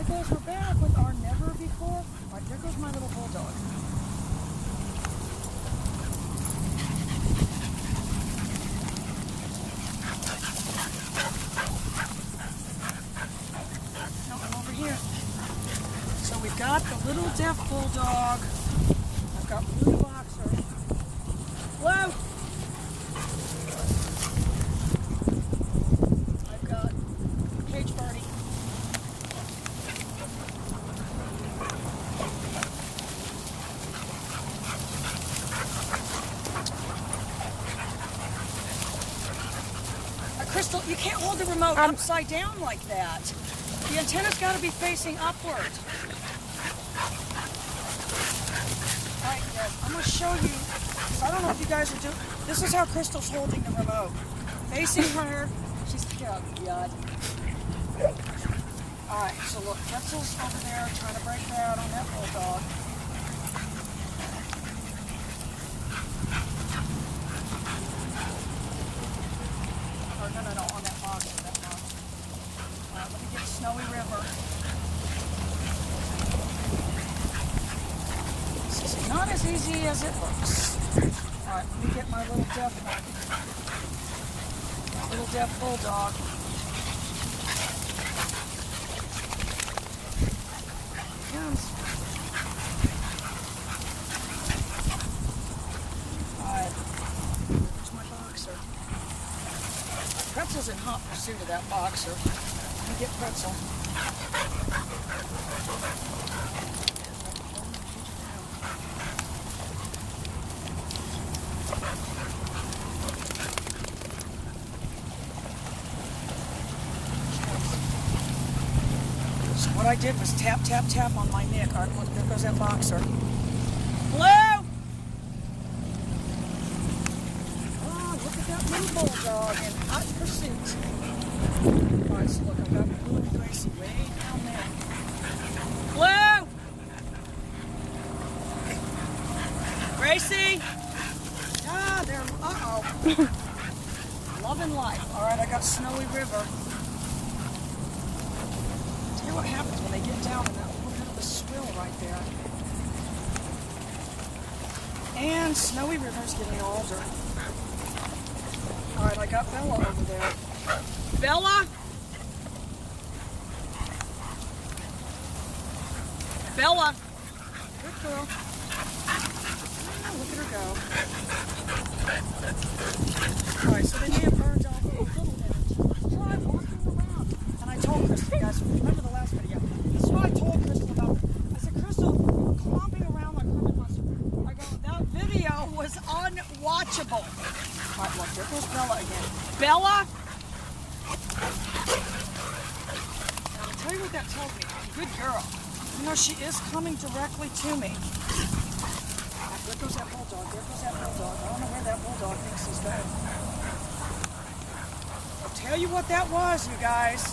Alright guys, we're back with our never before. Alright, there goes my little bulldog. No, I'm over here. So we've got the little deaf bulldog. I've got blue boxer. Whoa! I've got cage party. Crystal, you can't hold the remote upside down like that. The antenna's got to be facing upward. All right, guys, I'm going to show you. I don't know if you guys are doing. This is how Crystal's holding the remote. Facing her. She's oh God. All right, so look, Pretzel's over there trying to break that on that bulldog. No, on that box. Let me get Snowy River. This is not as easy as it looks. Alright, let me get my little deaf one. My little deaf bulldog. Here he comes. Alright, there's my boxer. Pretzel's in hot pursuit of that boxer. Let me get Pretzel. So what I did was tap, tap, tap on my neck. All right, look, there goes that boxer. Hello? Little bulldog in hot pursuit. Alright, so look, I've got Blue and Gracie way down there. Blue! Gracie! Ah, they're, Love and life. Alright, I got Snowy River. Tell you what happens when they get down in that little bit of a swill right there. And Snowy River's getting older. Alright, I got Bella over there. Bella? Bella! Good girl. Oh, look at her go. Alright, so they may have burned off a little bit. Try walking around. And I told Crystal, guys, remember the last video? This is what I told Crystal about. I said, Crystal, clomping around like Herman Munster. I go, that video was unwatchable. Alright, look, there goes Bella again. Bella! Now, I'll tell you what that tells me. Good girl. You know, she is coming directly to me. Right, there goes that bulldog. There goes that bulldog. I don't know where that bulldog thinks he's going. I'll tell you what that was, you guys.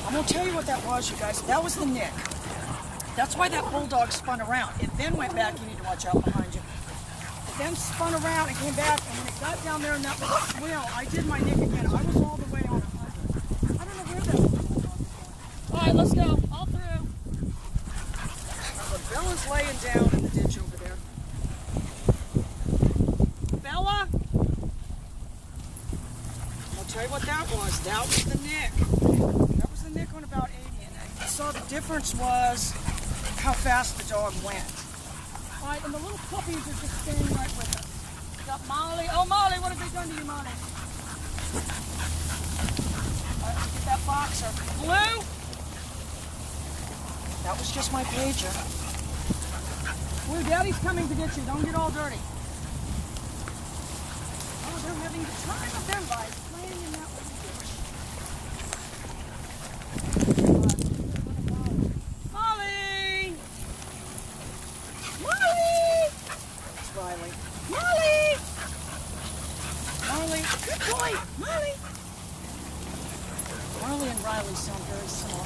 I'm going to tell you what that was, you guys. That was the nick. That's why that bulldog spun around. It then went back. You need to watch out behind you. It then spun around and came back, and when it got down there in that little swill, I did my nick again. I was all the way on 100. I don't know where that bulldog is going. All right, let's go. All through. But Bella's laying down in the ditch over there. Bella? I'll tell you what that was. That was the nick. Nick on about 80, and I saw the difference was how fast the dog went. All right, and the little puppies are just staying right with us. We got Molly. Oh, Molly, what have they done to you, Molly? All right, let's get that boxer. Blue? That was just my pager. Blue, Daddy's coming to get you. Don't get all dirty. Oh, they're having the time of their life playing in that little ditch. Molly! Molly! It's Riley. Molly! Molly, good boy! Molly! and Riley sound very similar.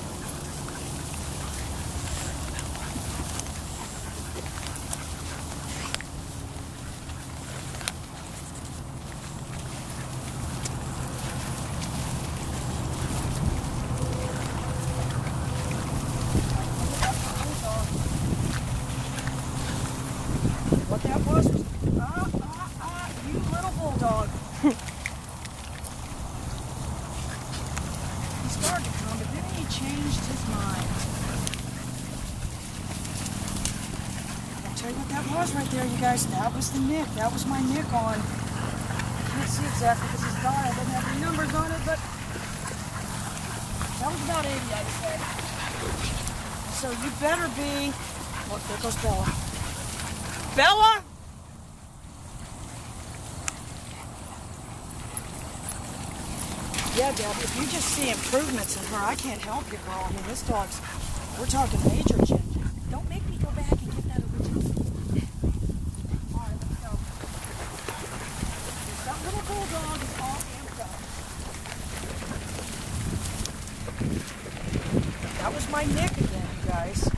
What that was you little bulldog. He started to come, but then he changed his mind. I'll tell you what that was right there, you guys. That was the nick. That was my nick on. I can't see exactly because his dial doesn't have any numbers on it, but that was about 80, I'd say. So you better be... Look, there goes Bella. Bella! Yeah, Deb, if you just see improvements in her, I can't help you, girl. I mean, this dog's, we're talking major change. Don't make me go back and get that original. All right, let's go. That little bulldog is all amped up. That was my nick again, you guys.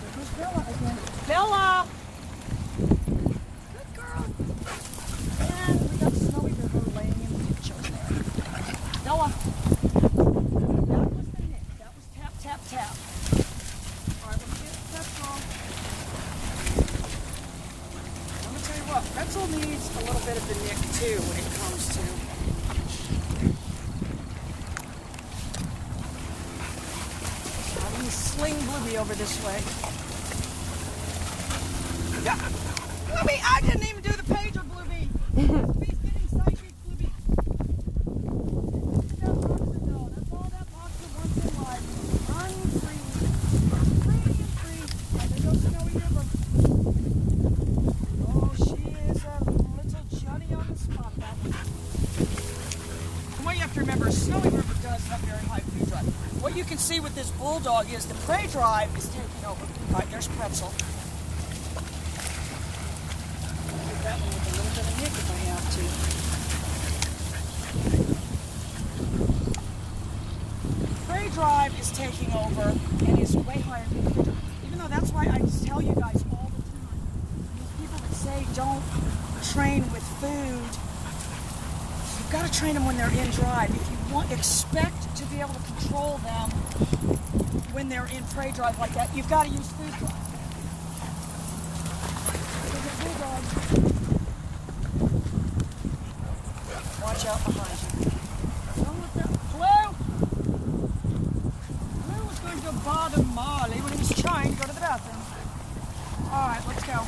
There goes Bella again. Bella! Good girl. And we got Snowy River laying in the ditch over there. Bella. That was the nick. That was tap, tap, tap. All right, let me get the Pretzel. I'm going to tell you what, Pretzel needs a little bit of the nick too when it comes to... I'm going to sling Bluey over this way. Yeah. Bluey, I didn't even do the pager, Bluey. Bluey's getting psychic, Bluey. That's all that boxer wants in life. Run free. Free and free. And there goes Snowy River. Oh, she is a little Johnny on the spot, that one. And what you have to remember, Snowy River does have very high food drive. What you can see with this bulldog is the prey drive is taking over. All right, there's Pretzel. That one with a little bit of nick if I have to. Prey drive is taking over and is way higher than the food drive. Even though that's why I tell you guys all the time, these people that say don't train with food, you've got to train them when they're in drive. If you expect to be able to control them when they're in prey drive like that, you've got to use food drive. Watch out behind you. Don't look there. Blue! Blue was going to bother Marley when he was trying to go to the bathroom. Alright, let's go.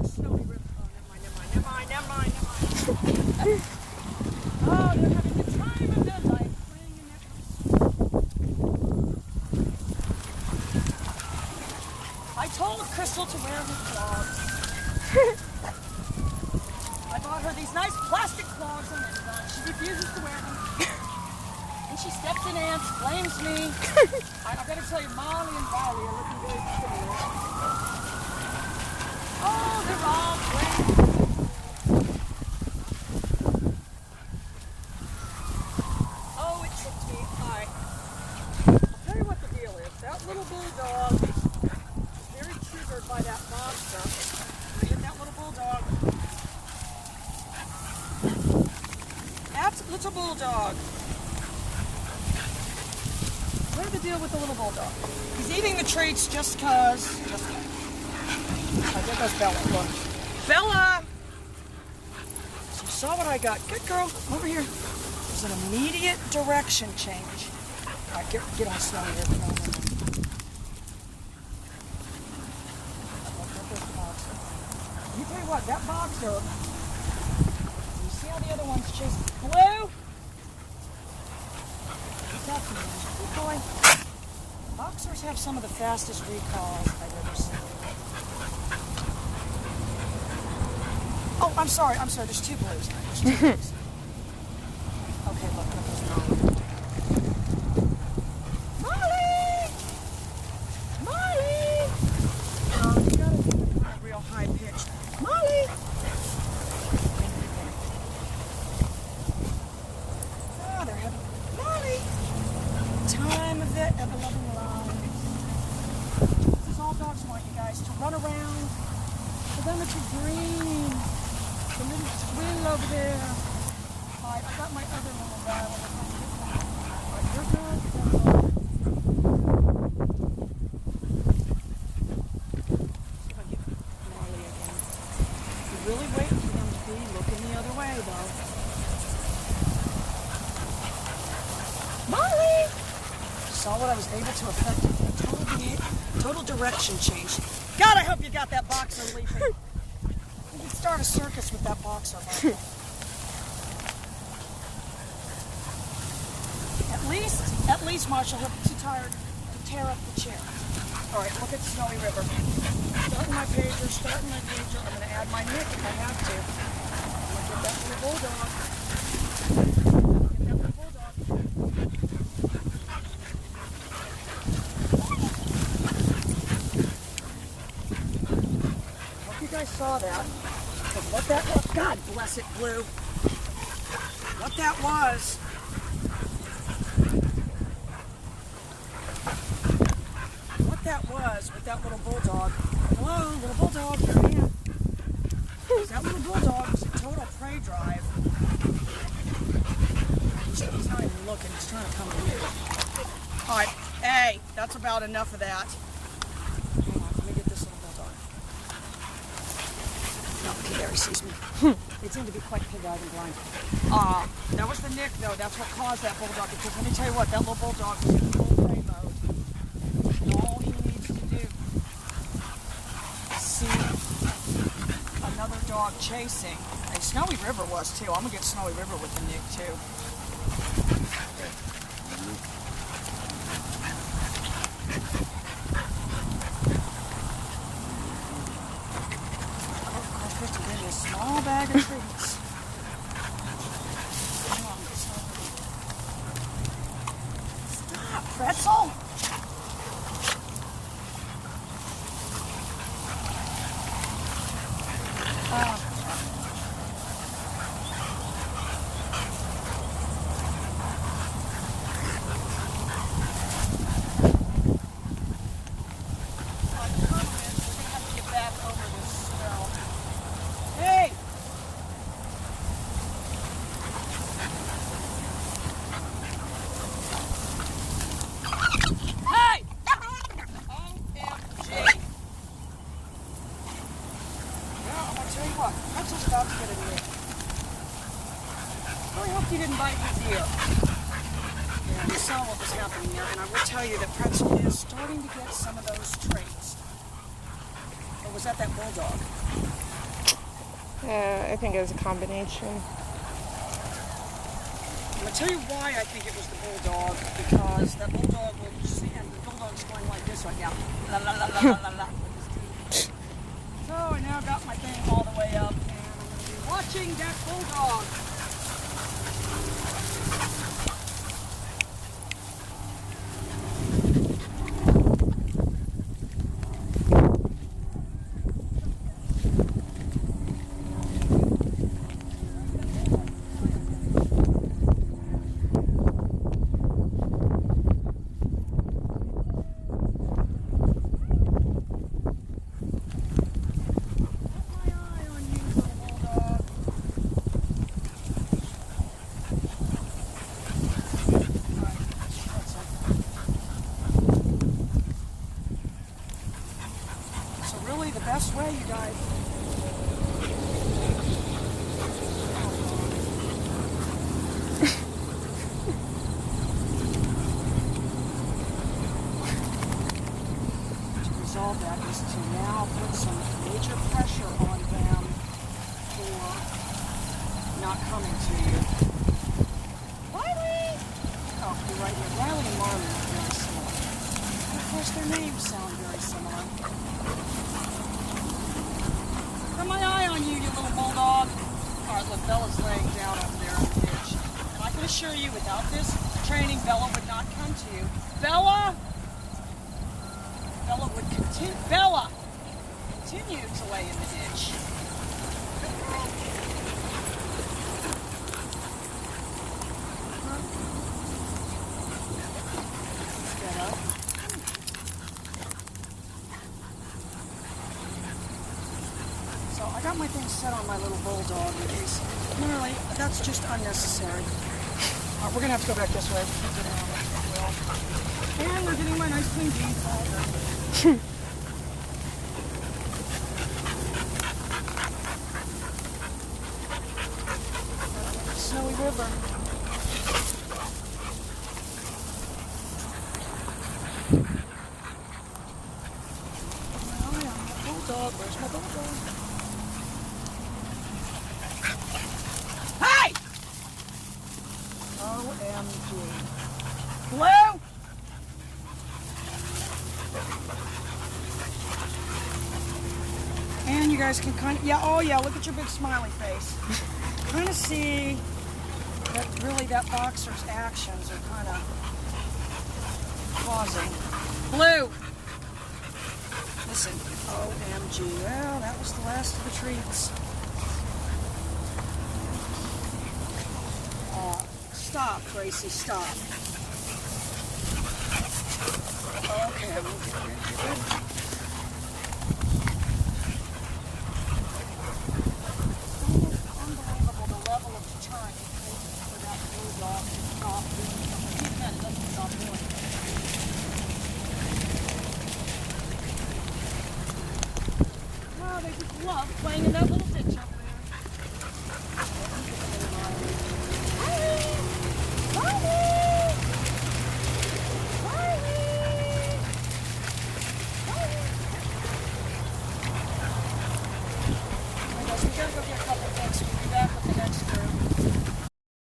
Snowy River. Oh, never mind. Oh, they're having the time of their life. I told Crystal to wear her clogs. I bought her these nice plastic clogs on Amazon. She refuses to wear them. And she steps in ants, blames me. I gotta tell you, Molly and Riley are looking very similar. Oh, they're all playing. Oh, it tricked me. Alright. I'll tell you what the deal is. That little bulldog very triggered by that monster. I hit that little bulldog. That's a little bulldog. What's the deal with the little bulldog? He's eating the treats just cause. There goes Bella. Look. Bella! So you saw what I got. Good girl. Over here. There's an immediate direction change. All right, get on Snowy here. You tell you what, that boxer, you see how the other one's just Blue? Keep going. Boxers have some of the fastest recalls I've ever seen. Oh, I'm sorry, there's two Blues. There's two Blues. Okay, look, there's Molly. Molly! time of it of a loving life. This is all dogs want, you guys, to run around. For them it's a green. The little squill over there. Alright, I got my other little guy. Alright, you're good. See if I get Molly again. You really wait for them to be looking the other way, though. Molly! Saw what I was able to effect. Total direction change. God, I hope you got that boxer leaping. We could start a circus with that boxer. At least, Marshall, he'll be too tired to tear up the chair. All right, look at Snowy River. Starting my pager, starting my pager. I'm going to add my nick if I have to. I'm going to get that little bulldog. I saw that, but what that was, God bless it, Blue. What that was with that little bulldog. Hello, little bulldog, here I am. That little bulldog was a total prey drive. He's not even looking, he's trying to come to me. All right, hey, that's about enough of that. There he sees me. They tend to be quite pig-eyed and blind. That was the nick, though. That's what caused that bulldog. Because let me tell you what, that little bulldog was in full prey mode. And all he needs to do is see another dog chasing. Hey, Snowy River was, too. I'm going to get Snowy River with the nick, too. Small bag of treats. Come on, stop, pretzel. Pretzel's about to get in there. Really hope you didn't bite his ear. Yeah, we saw what was happening there, and I will tell you that Pretzel is starting to get some of those traits. Or was that bulldog? I think it was a combination. I'm going to tell you why I think it was the bulldog, because that bulldog will see, and the bulldog's going like this right now. La la la la la la la. So I now got my thing all the way up, and I'm going to be watching that bulldog. The best way, you guys. To resolve that is to now put some major pressure on them for not coming to you. Riley! Oh, you're right here. Riley and Marley are very similar. And of course, their names sound very similar. Got my eye on you, you little bulldog. Alright, look, Bella's laying down over there in the ditch. And I can assure you, without this training, Bella would not come to you. Bella! Bella would continue to lay in the ditch. my things set on my little bulldog in case. Literally, that's just unnecessary. We're gonna have to go back this way. And we're getting my nice clean jeans all done. Snowy river. Oh yeah, my bulldog. Where's my bulldog? Hey! OMG. Blue! And you guys can kind of, yeah, oh yeah, look at your big smiley face. Kind of see that really that boxer's actions are kind of causing. Blue! Listen, OMG, well, that was the last of the treats. Stop, Gracie, stop. Okay, I'm good. Unbelievable the level of deterrent it takes for that blue dog to stop doing something. Even then, it doesn't stop doing it. Oh, they just love playing in that little